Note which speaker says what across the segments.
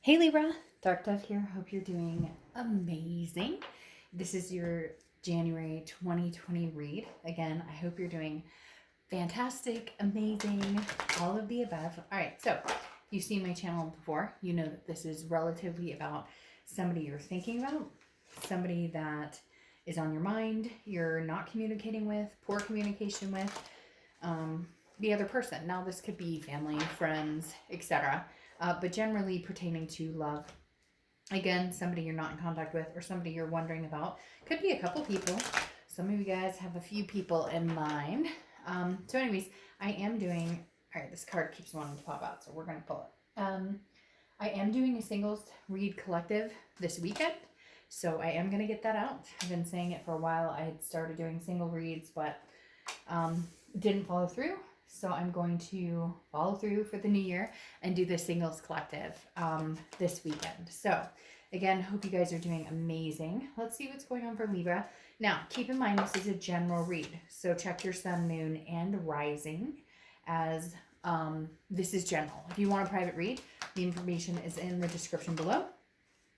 Speaker 1: Hey Libra, Dark Dove here. Hope you're doing amazing. This is your January 2020 read. Again, I hope you're doing fantastic, amazing, all of the above. All right, so if you've seen my channel before, you know that this is relatively about somebody you're thinking about, somebody that is on your mind, you're not communicating with, poor communication with, the other person. Now, this could be family, friends, etc., but generally pertaining to love. Again, somebody you're not in contact with or somebody you're wondering about. Could be a couple people. Some of you guys have a few people in mind. So anyways, I am doing, all right, this card keeps wanting to pop out, so we're going to pull it. I am doing a singles read collective this weekend. So I am going to get that out. I've been saying it for a while. I had started doing single reads, but didn't follow through. So I'm going to follow through for the new year and do the singles collective this weekend. So again, hope you guys are doing amazing. Let's see what's going on for Libra. Now, keep in mind, this is a general read. So check your sun, moon, and rising as this is general. If you want a private read, the information is in the description below.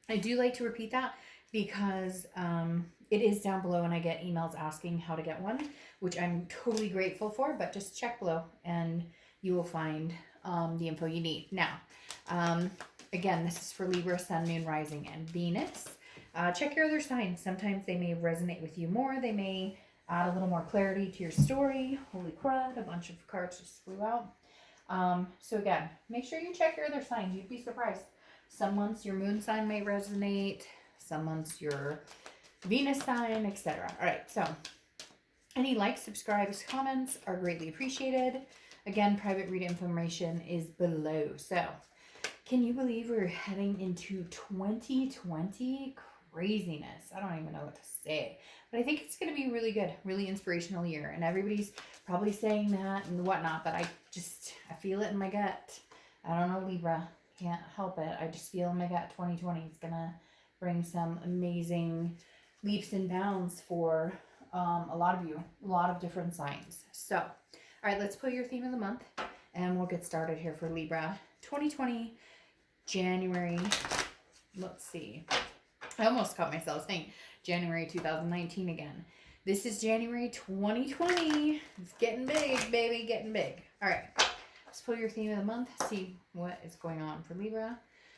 Speaker 1: I do like to repeat that because it is down below and I get emails asking how to get one, which I'm totally grateful for, but just check below and you will find the info you need. Now, again, this is for Libra, Sun, Moon, Rising, and Venus. Check your other signs. Sometimes they may resonate with you more. They may add a little more clarity to your story. Holy crud, a bunch of cards just flew out. So again, make sure you check your other signs. You'd be surprised. Some months your moon sign may resonate. Some months your Venus sign, etc. All right, so any likes, subscribes, comments are greatly appreciated. Again, private read information is below. So, can you believe we're heading into 2020? Craziness. I don't even know what to say. But I think it's going to be really good, really inspirational year. And everybody's probably saying that and whatnot, but I feel it in my gut. I don't know, Libra. Can't help it. I just feel in my gut 2020 is going to bring some amazing leaps and bounds for a lot of you, a lot of different signs. So, all right, let's pull your theme of the month and we'll get started here for Libra 2020, January. Let's see. I almost caught myself saying January 2019 again. This is January 2020. It's getting big, baby, getting big. All right, let's pull your theme of the month, see what is going on for Libra.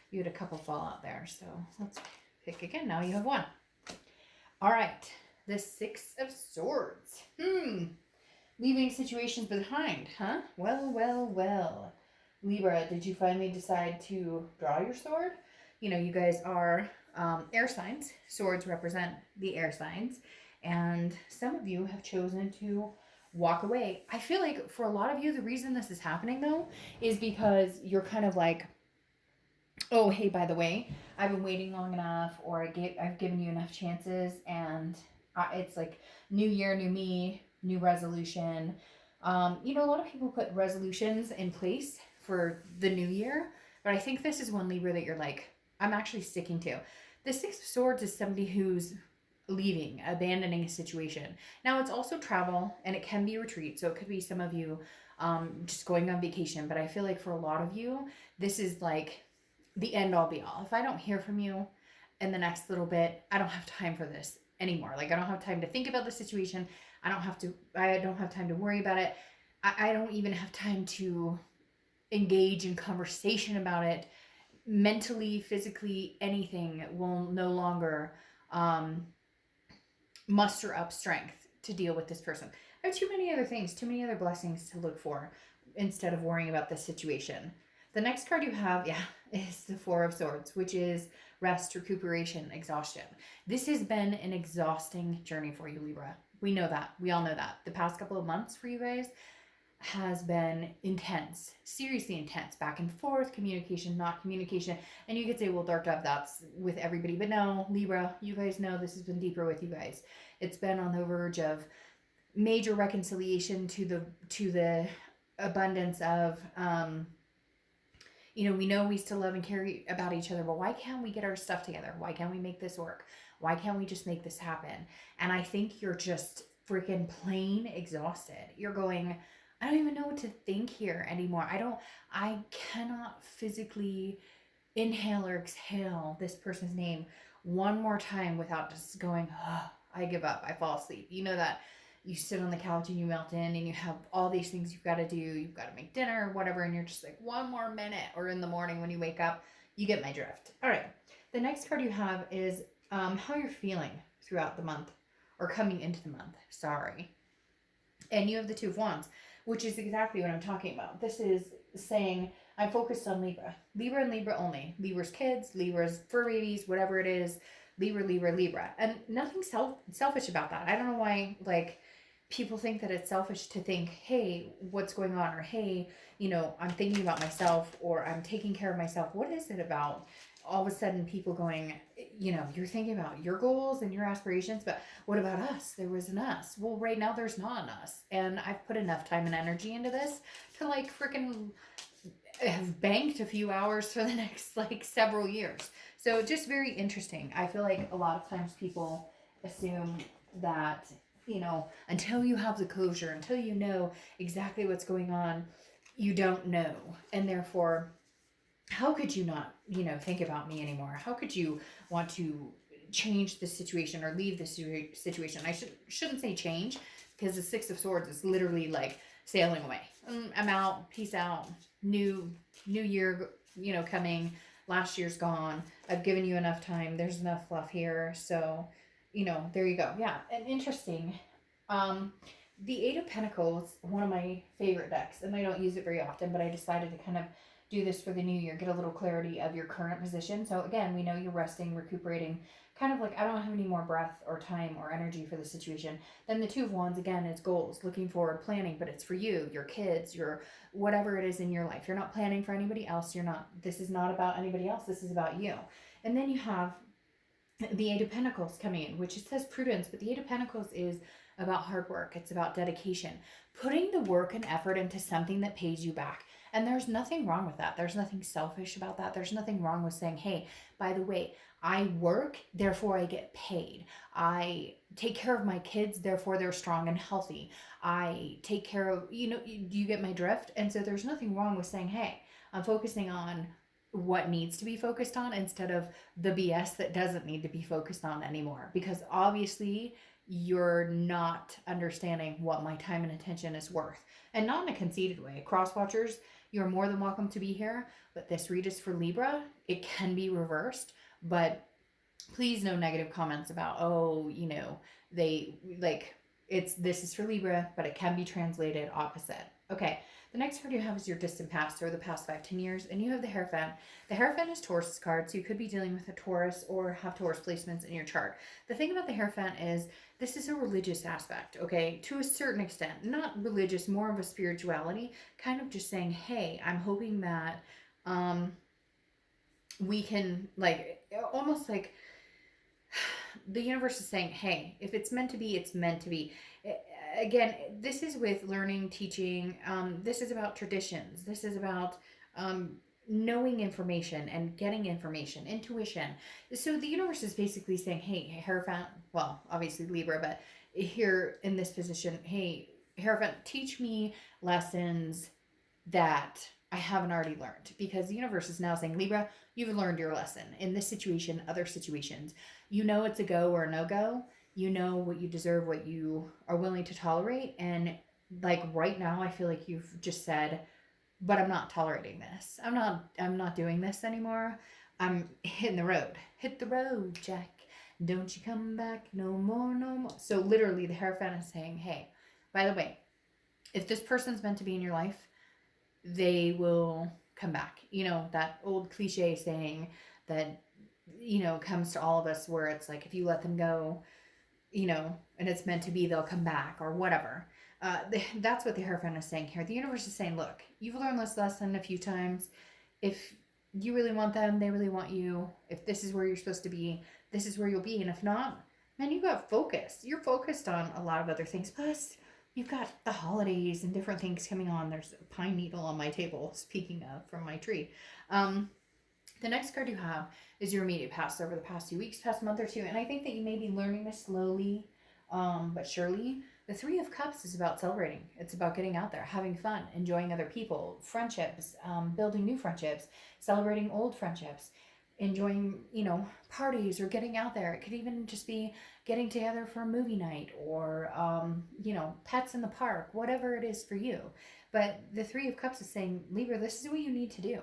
Speaker 1: You had a couple fall out there, so let's pick again. Now you have one. All right, the Six of Swords. Leaving situations behind, huh? Well. Libra, did you finally decide to draw your sword? You know, you guys are air signs. Swords represent the air signs. And some of you have chosen to walk away. I feel like for a lot of you, the reason this is happening, though, is because you're kind of like, oh, hey, by the way, I've been waiting long enough, or I've given you enough chances, and it's like new year, new me, new resolution. You know, a lot of people put resolutions in place for the new year, but I think this is one, Libra, that you're like, I'm actually sticking to. The Six of Swords is somebody who's leaving, abandoning a situation. Now, it's also travel, and it can be retreat, so it could be some of you just going on vacation, but I feel like for a lot of you, this is like the end all be all. If I don't hear from you in the next little bit, I don't have time for this anymore. Like, I don't have time to think about the situation. I don't have time to worry about it. I don't even have time to engage in conversation about it. Mentally, physically, anything will no longer muster up strength to deal with this person. I have too many other things, too many other blessings to look for instead of worrying about this situation. The next card you have, is the Four of Swords, which is rest, recuperation, exhaustion. This has been an exhausting journey for you, Libra. We know that. We all know that. The past couple of months for you guys has been intense, seriously intense, back and forth, communication, not communication. And you could say, well, Dark Dove, that's with everybody. But no, Libra, you guys know this has been deeper with you guys. It's been on the verge of major reconciliation to the abundance of you know, we know we still love and care about each other, but why can't we get our stuff together? Why can't we make this work? Why can't we just make this happen? And I think you're just freaking plain exhausted. You're going, I don't even know what to think here anymore. I cannot physically inhale or exhale this person's name one more time without just going, oh, I give up, I fall asleep. You know that you sit on the couch and you melt in and you have all these things you've got to do. You've got to make dinner or whatever, and you're just like, one more minute. Or in the morning when you wake up, you get my drift. All right. The next card you have is how you're feeling throughout the month or coming into the month. Sorry. And you have the Two of Wands, which is exactly what I'm talking about. This is saying I'm focused on Libra. Libra and Libra only. Libra's kids, Libra's fur babies, whatever it is. Libra, Libra, Libra. And nothing selfish about that. I don't know why, like, people think that it's selfish to think, hey, what's going on? Or, hey, you know, I'm thinking about myself or I'm taking care of myself. What is it about all of a sudden people going, you know, you're thinking about your goals and your aspirations, but what about us? There was an us. Well, right now there's not an us. And I've put enough time and energy into this to like freaking have banked a few hours for the next like several years. So just very interesting. I feel like a lot of times people assume that, you know, until you have the closure, until you know exactly what's going on, you don't know. And therefore, how could you not, you know, think about me anymore? How could you want to change the situation or leave the situation? I shouldn't say change, because the Six of Swords is literally like sailing away. I'm out. Peace out. New year, you know, coming. Last year's gone. I've given you enough time. There's enough fluff here. So, you know, there you go. Yeah, and interesting. The Eight of Pentacles, one of my favorite decks, and I don't use it very often, but I decided to kind of do this for the new year, get a little clarity of your current position. So again, we know you're resting, recuperating, kind of like, I don't have any more breath or time or energy for the situation. Then the Two of Wands, again, is goals, looking forward, planning, but it's for you, your kids, your whatever it is in your life. You're not planning for anybody else. This is not about anybody else. This is about you. And then you have the Eight of Pentacles coming in, which it says prudence, but the Eight of Pentacles is about hard work. It's about dedication, putting the work and effort into something that pays you back. And there's nothing wrong with that. There's nothing selfish about that. There's nothing wrong with saying, hey, by the way, I work, therefore I get paid. I take care of my kids, therefore they're strong and healthy. I take care of, you know, you get my drift? And so there's nothing wrong with saying, hey, I'm focusing on what needs to be focused on instead of the BS that doesn't need to be focused on anymore. Because obviously you're not understanding what my time and attention is worth. And not in a conceited way. Cross watchers, you're more than welcome to be here, but this read is for Libra. It can be reversed, but please no negative comments about, oh, you know, they like this is for Libra, but it can be translated opposite. Okay. The next card you have is your distant past or the past 5-10 years, and you have the Hierophant. The Hierophant is Taurus card, so you could be dealing with a Taurus or have Taurus placements in your chart. The thing about the Hierophant is this is a religious aspect, okay, to a certain extent. Not religious, more of a spirituality, kind of just saying, hey, I'm hoping that we can, like, almost like the universe is saying, hey, if it's meant to be, it's meant to be. Again, this is with learning, teaching. This is about traditions. This is about knowing information and getting information, intuition. So the universe is basically saying, hey, Hierophant, well, obviously Libra, but here in this position, hey, Hierophant, teach me lessons that I haven't already learned. Because the universe is now saying, Libra, you've learned your lesson in this situation, other situations. You know it's a go or a no-go. You know what you deserve, what you are willing to tolerate. And like right now, I feel like you've just said, but I'm not tolerating this. I'm not doing this anymore. I'm hitting the road. Hit the road, Jack. Don't you come back no more, no more. So literally the Hierophant is saying, hey, by the way, if this person's meant to be in your life, they will come back. You know, that old cliche saying that, you know, comes to all of us where it's like, if you let them go, you know, and it's meant to be, they'll come back or whatever. That's what the Hierophant is saying here. The universe is saying, look, you've learned this lesson a few times. If you really want them, they really want you. If this is where you're supposed to be, this is where you'll be. And if not, man, you got focused. You're focused on a lot of other things. Plus, you've got the holidays and different things coming on. There's a pine needle on my table, speaking of, from my tree. The next card you have is your immediate past over the past few weeks, past month or two. And I think that you may be learning this slowly, but surely. The Three of Cups is about celebrating. It's about getting out there, having fun, enjoying other people, friendships, building new friendships, celebrating old friendships, enjoying, parties or getting out there. It could even just be getting together for a movie night or, pets in the park, whatever it is for you. But the Three of Cups is saying, Libra, this is what you need to do.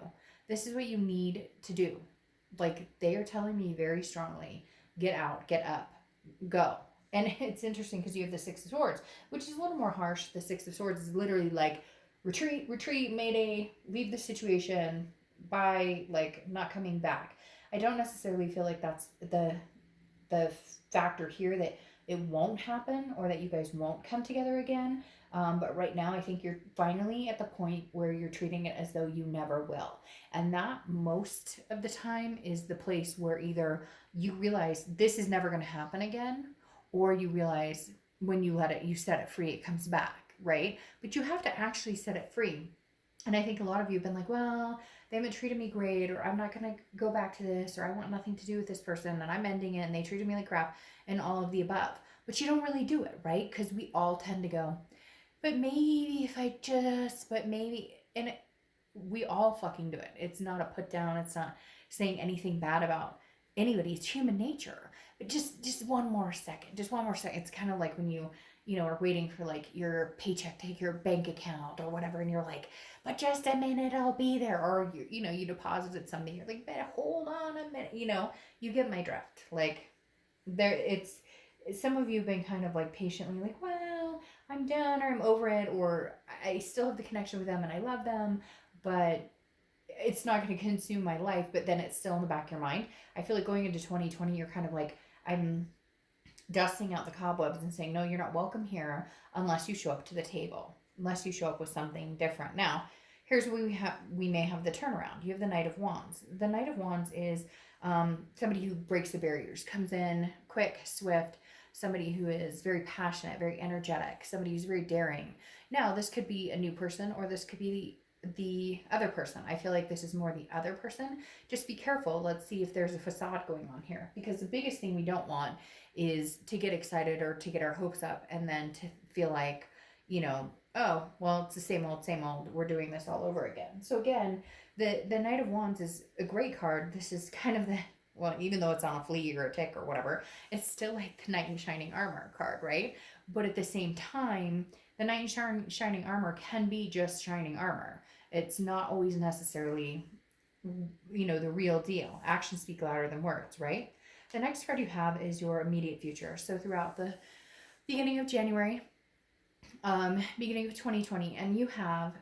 Speaker 1: This is what you need to do. Like, they are telling me very strongly, get out, get up, go. And it's interesting because you have the Six of Swords, which is a little more harsh. The Six of Swords is literally like retreat, retreat, mayday, leave the situation by like not coming back. I don't necessarily feel like that's the factor here that it won't happen or that you guys won't come together again. But right now, I think you're finally at the point where you're treating it as though you never will. And that most of the time is the place where either you realize this is never going to happen again, or you realize when you let it, you set it free, it comes back, right? But you have to actually set it free. And I think a lot of you have been like, well, they haven't treated me great, or I'm not going to go back to this, or I want nothing to do with this person, and I'm ending it, and they treated me like crap, and all of the above. But you don't really do it, right? Because we all tend to go, but maybe if I just, but maybe, and we all fucking do it. It's not a put down. It's not saying anything bad about anybody. It's human nature. But just one more second. Just one more second. It's kind of like when you are waiting for like your paycheck to hit your bank account or whatever, and you're like, but just a minute, I'll be there. Or you deposited something. You're like, but hold on a minute. You get my drift. Like it's some of you have been kind of like patiently like, well, I'm done or I'm over it, or I still have the connection with them and I love them, but it's not going to consume my life. But then it's still in the back of your mind. I feel like going into 2020, you're kind of like, I'm dusting out the cobwebs and saying, no, you're not welcome here unless you show up to the table, unless you show up with something different. Now, here's where we may have the turnaround. You have the Knight of Wands. The Knight of Wands is somebody who breaks the barriers, comes in quick, swift, somebody who is very passionate, very energetic, somebody who's very daring. Now, this could be a new person, or this could be the other person. I feel like this is more the other person. Just be careful. Let's see if there's a facade going on here, because the biggest thing we don't want is to get excited or to get our hopes up and then to feel like, oh, well, it's the same old, we're doing this all over again. So again, the Knight of Wands is a great card. This is kind of the, well, even though it's on a flea or a tick or whatever, it's still like the Knight in Shining Armor card, right? But at the same time, the Knight in Shining Armor can be just shining armor. It's not always necessarily, the real deal. Actions speak louder than words, right? The next card you have is your immediate future. So throughout the beginning of January, beginning of 2020, and you have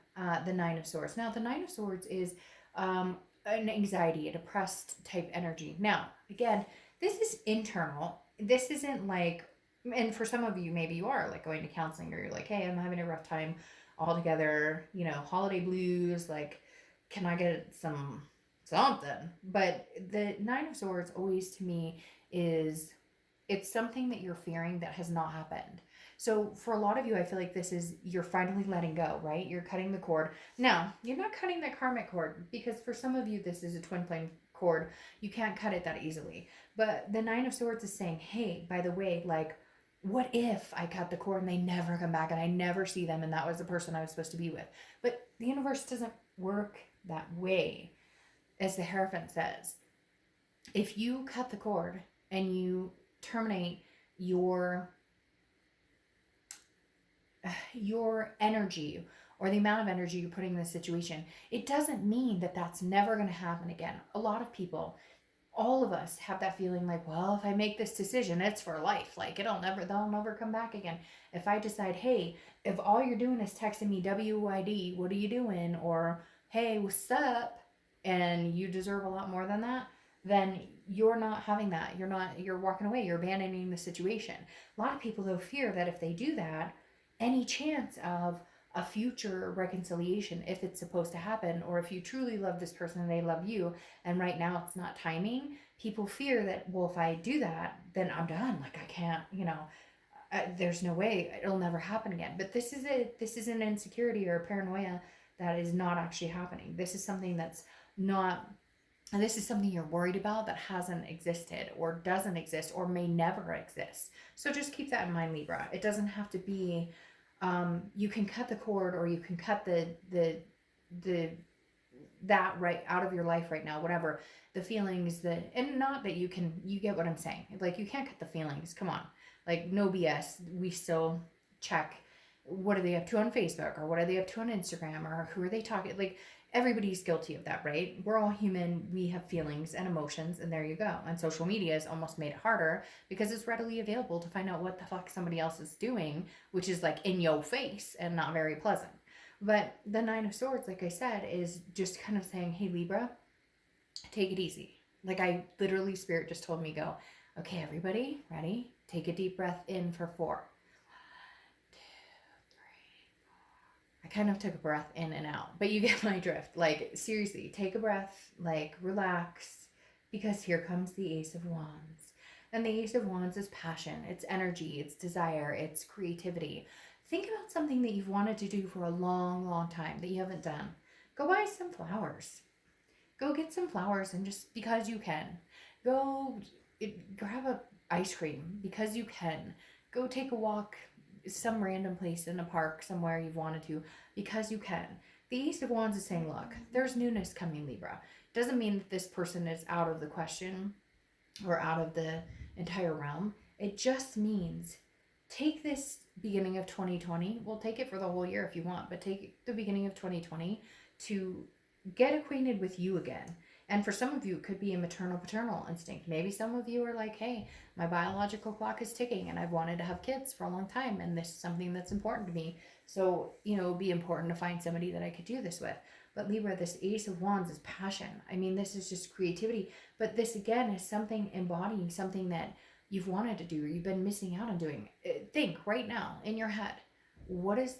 Speaker 1: the Nine of Swords. Now, the Nine of Swords is an anxiety, a depressed type energy. Now, again, this is internal. This isn't like, and for some of you, maybe you are like going to counseling, or you're like, hey, I'm having a rough time altogether, holiday blues, like, can I get something? But the Nine of Swords always to me is, it's something that you're fearing that has not happened. So for a lot of you, I feel like this is, you're finally letting go, right? You're cutting the cord. Now, you're not cutting the karmic cord, because for some of you, this is a twin flame cord. You can't cut it that easily. But the Nine of Swords is saying, hey, by the way, like, what if I cut the cord and they never come back and I never see them and that was the person I was supposed to be with? But the universe doesn't work that way. As the Hierophant says, if you cut the cord and you terminate your energy, or the amount of energy you're putting in the situation, it doesn't mean that that's never going to happen again. A lot of people, all of us, have that feeling like, well, if I make this decision, it's for life. Like, they'll never come back again. If I decide, hey, if all you're doing is texting me WID, what are you doing? Or, hey, what's up? And you deserve a lot more than that, then you're not having that. You're walking away. You're abandoning the situation. A lot of people, though, fear that if they do that, any chance of a future reconciliation, if it's supposed to happen, or if you truly love this person and they love you, and right now it's not timing, people fear that, well, if I do that, then I'm done. Like, I can't, there's no way, it'll never happen again. But this is an insecurity or a paranoia that is not actually happening. This is something that's not And this is something you're worried about that hasn't existed or doesn't exist or may never exist. So just keep that in mind, Libra. It doesn't have to be, you can cut the cord, or you can cut the that right out of your life right now, whatever the feelings that, and not that you get what I'm saying. Like, you can't cut the feelings. Come on. Like, no BS. We still check what are they up to on Facebook, or what are they up to on Instagram, or who are they talking, like, everybody's guilty of that, right? We're all human. We have feelings and emotions, and there you go. And social media has almost made it harder because it's readily available to find out what the fuck somebody else is doing, which is like in your face and not very pleasant. But the Nine of Swords, like I said, is just kind of saying, hey, Libra, take it easy. Like, I literally, Spirit just told me, go, okay, everybody, ready? Take a deep breath in for 4. 1, 2, 3, 4. I kind of took a breath in and out, but you get my drift. Like, seriously, take a breath, like, relax, because here comes the Ace of Wands. And the Ace of Wands is passion, it's energy, it's desire, it's creativity. Think about something that you've wanted to do for a long, long time that you haven't done. Go buy some flowers. Go get some flowers, and just because you can. Go grab a ice cream because you can. Go take a walk some random place in a park somewhere you've wanted to because you can. The Ace of Wands is saying, look, there's newness coming, Libra. Doesn't mean that this person is out of the question or out of the entire realm. It just means take this beginning of 2020. We'll take it for the whole year if you want, but take the beginning of 2020 to get acquainted with you again. And for some of you, it could be a maternal paternal instinct. Maybe some of you are like, hey, my biological clock is ticking and I've wanted to have kids for a long time, and this is something that's important to me. So, it would be important to find somebody that I could do this with. But Libra, this Ace of Wands is passion. I mean, this is just creativity. But this, again, is something embodying something that you've wanted to do or you've been missing out on doing. Think right now in your head, what is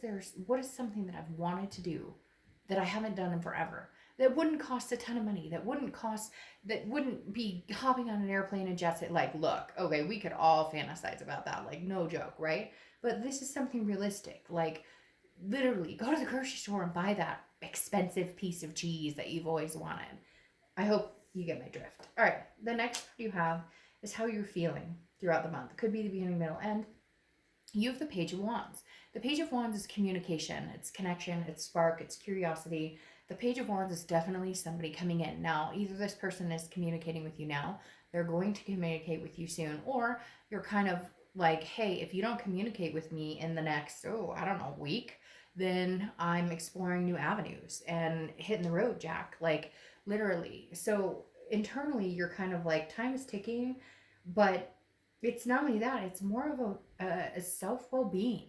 Speaker 1: something that I've wanted to do that I haven't done in forever? That wouldn't cost a ton of money. That wouldn't be hopping on an airplane and jet set. Like, look, okay, we could all fantasize about that. Like, no joke, right? But this is something realistic. Like, literally, go to the grocery store and buy that expensive piece of cheese that you've always wanted. I hope you get my drift. All right, the next card you have is how you're feeling throughout the month. It could be the beginning, middle, end. You have the Page of Wands. The Page of Wands is communication, it's connection, it's spark, it's curiosity. The Page of Wands is definitely somebody coming in. Now, either this person is communicating with you now, they're going to communicate with you soon, or you're kind of like, hey, if you don't communicate with me in the next, week, then I'm exploring new avenues and hitting the road, Jack. Like, literally. So internally, you're kind of like, time is ticking, but it's not only that, it's more of a self-well-being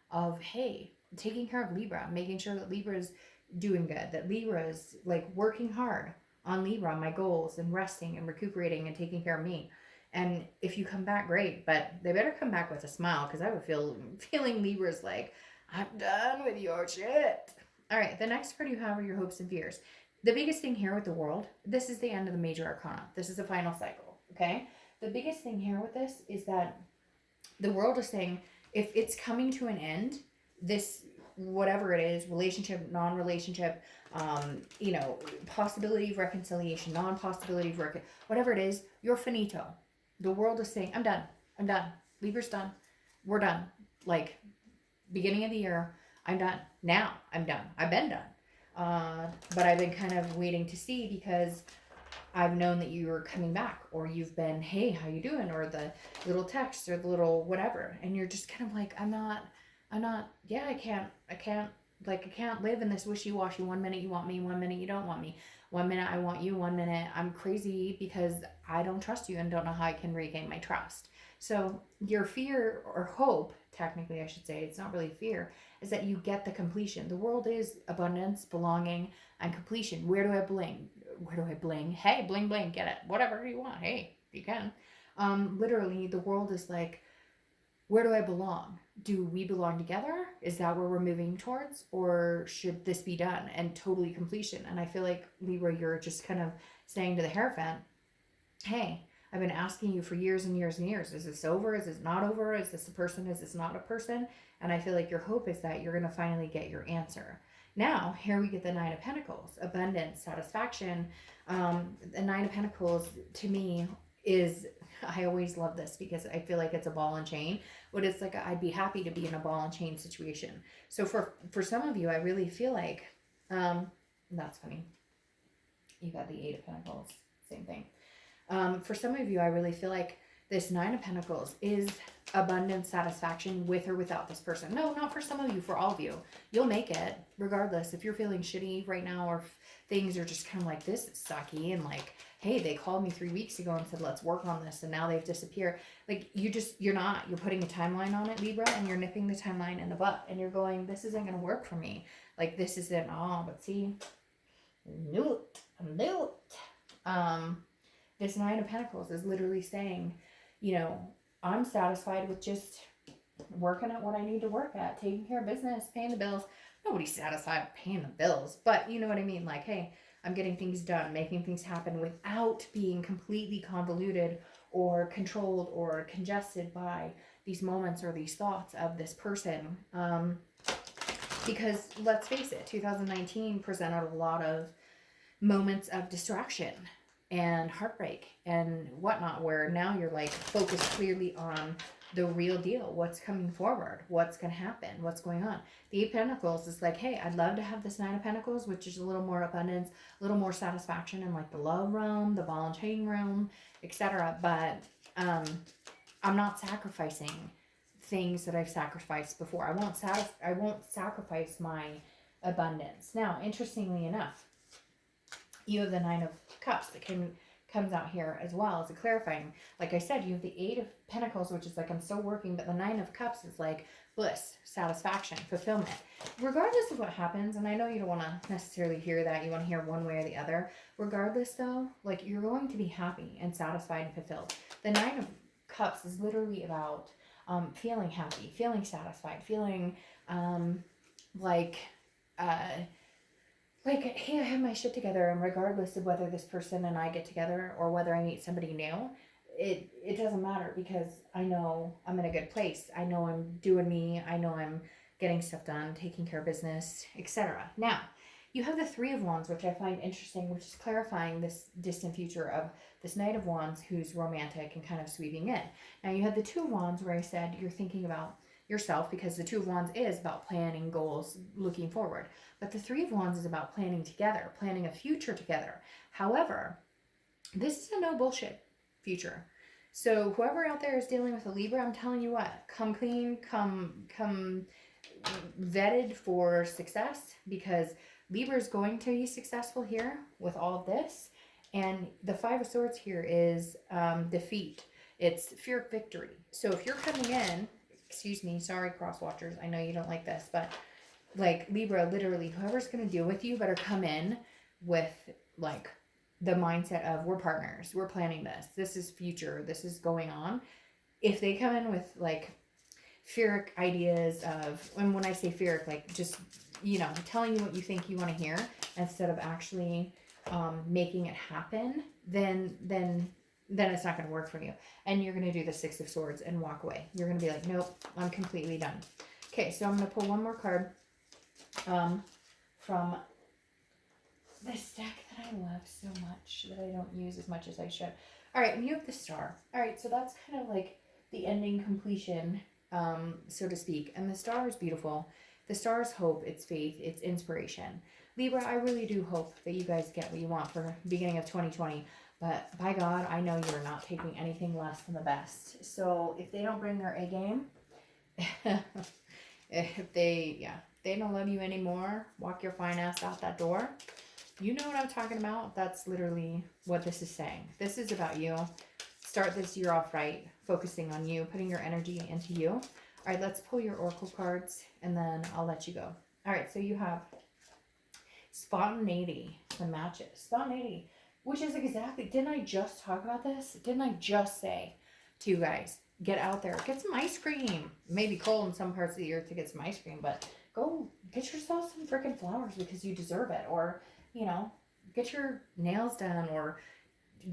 Speaker 1: of, hey, taking care of Libra, making sure that Libra is doing good, that Libra is like working hard on Libra, my goals, and resting and recuperating and taking care of me. And if you come back, great, but they better come back with a smile, because I have a feeling Libra's like, I'm done with your shit. All right, the next card you have are your hopes and fears. The biggest thing here with the world, this is the end of the major arcana. This is the final cycle, okay? The biggest thing here with this is that the world is saying, if it's coming to an end, this, whatever it is, relationship, non-relationship, possibility of reconciliation, non-possibility of whatever it is, you're finito. The world is saying, I'm done. Libra's done. We're done. Like, beginning of the year, I'm done. Now, I'm done. I've been done. But I've been kind of waiting to see, because I've known that you were coming back, or you've been, hey, how you doing? Or the little text, or the little whatever. And you're just kind of like, I can't live in this wishy-washy. 1 minute you want me, 1 minute you don't want me. 1 minute I want you, 1 minute I'm crazy because I don't trust you and don't know how I can regain my trust. So your fear, or hope, technically I should say, it's not really fear, is that you get the completion. The world is abundance, belonging, and completion. Where do I bling? Hey, bling, bling, get it. Whatever you want. Hey, you can. Literally, the world is like, where do I belong? Do we belong together? Is that where we're moving towards? Or should this be done and totally completion? And I feel like, Libra, you're just kind of saying to the Hierophant, hey, I've been asking you for years and years and years. Is this over? Is this not over? Is this a person? Is this not a person? And I feel like your hope is that you're going to finally get your answer. Now, here we get the Nine of Pentacles, abundance, satisfaction. The Nine of Pentacles, to me, is, I always love this because I feel like it's a ball and chain, but it's like I'd be happy to be in a ball and chain situation. So for some of you, I really feel like, that's funny. You got the Eight of Pentacles, same thing. For some of you, I really feel like this Nine of Pentacles is abundant satisfaction with or without this person. No, not for some of you, for all of you. You'll make it regardless. If you're feeling shitty right now, or if things are just kind of like, this is sucky, and like, hey, they called me 3 weeks ago and said, let's work on this, and now they've disappeared. Like, you're putting a timeline on it, Libra, and you're nipping the timeline in the butt, and you're going, this isn't going to work for me. Like, this isn't, but see, I knew it. This Nine of Pentacles is literally saying, I'm satisfied with just working at what I need to work at, taking care of business, paying the bills. Nobody's satisfied with paying the bills, but you know what I mean? Like, hey, I'm getting things done, making things happen without being completely convoluted or controlled or congested by these moments or these thoughts of this person. Because let's face it, 2019 presented a lot of moments of distraction and heartbreak and whatnot, where now you're like focused clearly on the real deal, what's coming forward, what's going to happen, what's going on. The Eight of Pentacles is like, hey, I'd love to have this Nine of Pentacles, which is a little more abundance, a little more satisfaction in like the love realm, the ball and chain realm, etc. But I'm not sacrificing things that I've sacrificed before. I won't sacrifice my abundance. Now, interestingly enough, you have the Nine of Cups that comes out here as well as a clarifying. Like I said, you have the Eight of Pentacles, which is like, I'm still working, but the Nine of Cups is like bliss, satisfaction, fulfillment. Regardless of what happens, and I know you don't want to necessarily hear that, you want to hear one way or the other. Regardless though, like, you're going to be happy and satisfied and fulfilled. The Nine of Cups is literally about feeling happy, feeling satisfied, feeling like, hey, I have my shit together, and regardless of whether this person and I get together or whether I meet somebody new, it doesn't matter, because I know I'm in a good place. I know I'm doing me. I know I'm getting stuff done, taking care of business, etc. Now, you have the Three of Wands, which I find interesting, which is clarifying this distant future of this Knight of Wands who's romantic and kind of sweeping in. Now, you have the Two of Wands, where I said you're thinking about yourself, because the Two of Wands is about planning goals, looking forward. But the Three of Wands is about planning together, planning a future together. However, this is a no bullshit future. So whoever out there is dealing with a Libra, I'm telling you what, come clean, come vetted for success, because Libra is going to be successful here with all of this. And the Five of Swords here is defeat. It's fear of victory. So if you're coming in, excuse me, sorry, cross watchers, I know you don't like this, but like Libra, literally, whoever's going to deal with you better come in with like the mindset of, we're partners, we're planning this, this is future, this is going on. If they come in with like fearic ideas of, and when I say fearic, like just, telling you what you think you want to hear instead of actually making it happen, then it's not going to work for you. And you're going to do the Six of Swords and walk away. You're going to be like, nope, I'm completely done. Okay, so I'm going to pull one more card from this deck that I love so much that I don't use as much as I should. All right, and you have the Star. All right, so that's kind of like the ending, completion, so to speak. And the Star is beautiful. The Star is hope, it's faith, it's inspiration. Libra, I really do hope that you guys get what you want for the beginning of 2020. But by God, I know you're not taking anything less than the best. So if they don't bring their A game, if they don't love you anymore, walk your fine ass out that door. You know what I'm talking about? That's literally what this is saying. This is about you. Start this year off right, focusing on you, putting your energy into you. All right, let's pull your oracle cards, and then I'll let you go. All right, so you have spontaneity, the matches. Spontaneity, which is exactly, didn't I just talk about this? Didn't I just say to you guys, get out there, get some ice cream. It may be cold in some parts of the earth to get some ice cream, but go get yourself some freaking flowers because you deserve it. Or, get your nails done, or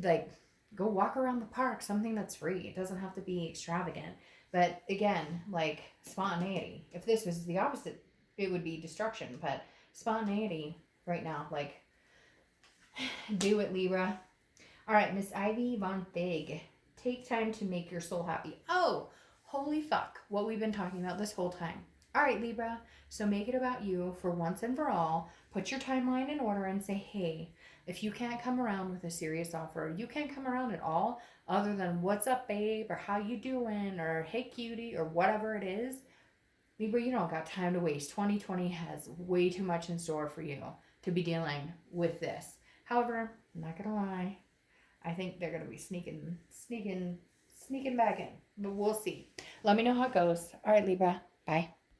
Speaker 1: like go walk around the park, something that's free. It doesn't have to be extravagant. But again, like spontaneity. If this was the opposite, it would be destruction. But spontaneity right now. Like, do it, Libra. All right, Miss Ivy Von Fig. Take time to make your soul happy. Oh, holy fuck. What we've been talking about this whole time. All right, Libra. So make it about you for once and for all. Put your timeline in order and say, hey, if you can't come around with a serious offer, you can't come around at all other than what's up, babe, or how you doing, or hey, cutie, or whatever it is. Libra, you don't got time to waste. 2020 has way too much in store for you to be dealing with this. However, I'm not going to lie. I think they're going to be sneaking back in. But we'll see. Let me know how it goes. All right, Libra. Bye.